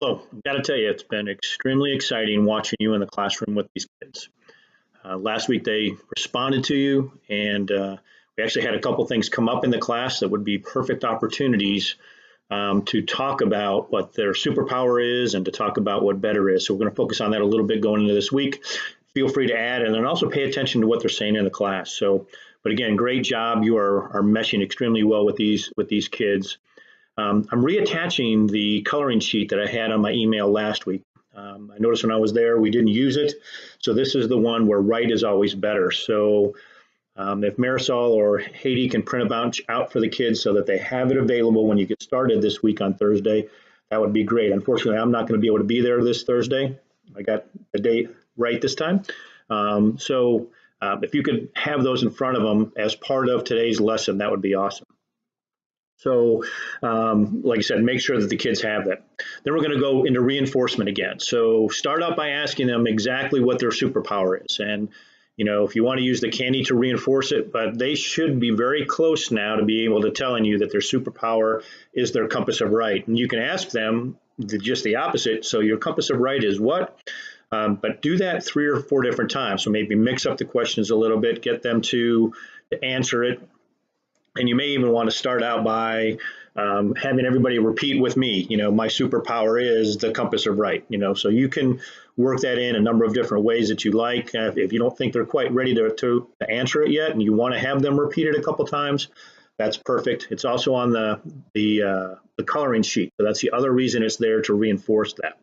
Well, I've got to tell you, it's been extremely exciting watching you in the classroom with these kids. Last week they responded to you, and we actually had a couple things come up in the class that would be perfect opportunities to talk about what their superpower is and to talk about what better is. So we're going to focus on that a little bit going into this week. Feel free to add, and then also pay attention to what they're saying in the class. So, but again, great job. You are meshing extremely well with these kids. I'm reattaching the coloring sheet that I had on my email last week. I noticed when I was there, we didn't use it. So this is the one where right is always better. So if Marisol or Haiti can print a bunch out for the kids so that they have it available when you get started this week on Thursday, that would be great. Unfortunately, I'm not going to be able to be there this Thursday. I got the date right this time. If you could have those in front of them as part of today's lesson, that would be awesome. So, like I said, make sure that the kids have that. Then we're going to go into reinforcement again. So start out by asking them exactly what their superpower is. And, you know, if you want to use the candy to reinforce it, but they should be very close now to be able to telling you that their superpower is their compass of right. And you can ask them just the opposite. So your compass of right is what? But do that 3 or 4 different times. So maybe mix up the questions a little bit, get them to answer it. And you may even want to start out by having everybody repeat with me, you know, my superpower is the compass of right, you know, so you can work that in a number of different ways that you like. If you don't think they're quite ready to answer it yet and you want to have them repeat it a couple times, that's perfect. It's also on the coloring sheet. So that's the other reason it's there, to reinforce that.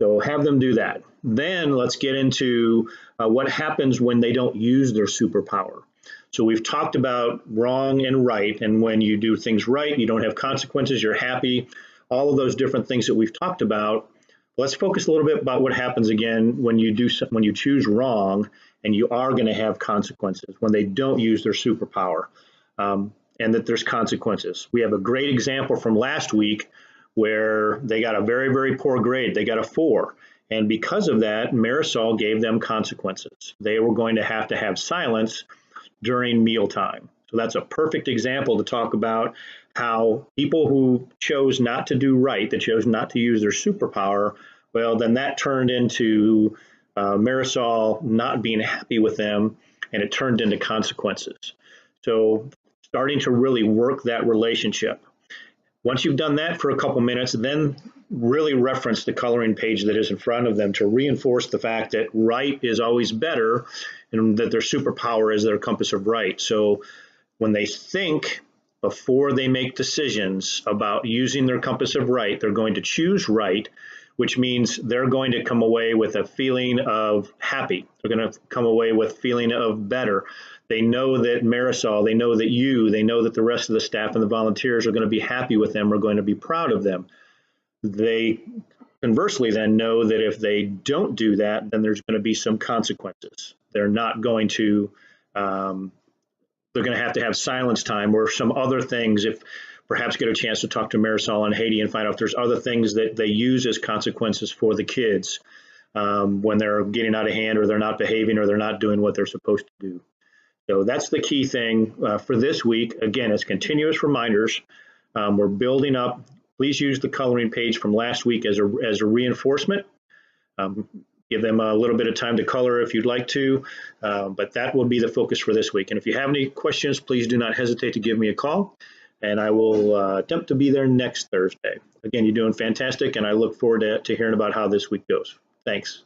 So have them do that. Then let's get into what happens when they don't use their superpower. So we've talked about wrong and right, and when you do things right, you don't have consequences, you're happy, all of those different things that we've talked about. Let's focus a little bit about what happens again when you choose wrong, and you are going to have consequences when they don't use their superpower, and that there's consequences. We have a great example from last week where they got a very, very poor grade. They got a 4. And because of that, Marisol gave them consequences. They were going to have silence during mealtime. So that's a perfect example to talk about how people who chose not to do right, that chose not to use their superpower, well, then that turned into Marisol not being happy with them, and it turned into consequences. So starting to really work that relationship. Once you've done that for a couple minutes, then really reference the coloring page that is in front of them to reinforce the fact that right is always better and that their superpower is their compass of right. So when they think before they make decisions about using their compass of right, they're going to choose right, which means they're going to come away with a feeling of happy. They're going to come away with a feeling of better. They know that Marisol, they know that they know that the rest of the staff and the volunteers are going to be happy with them, are going to be proud of them. They conversely then know that if they don't do that, then there's going to be some consequences. They're not going to, they're going to have silence time or some other things. If perhaps get a chance to talk to Marisol and Haiti and find out if there's other things that they use as consequences for the kids when they're getting out of hand or they're not behaving or they're not doing what they're supposed to do. So that's the key thing for this week. Again, it's continuous reminders. We're building up. Please use the coloring page from last week as a reinforcement. Give them a little bit of time to color if you'd like to, but that will be the focus for this week. And if you have any questions, please do not hesitate to give me a call, and I will attempt to be there next Thursday. Again, you're doing fantastic, and I look forward to hearing about how this week goes. Thanks.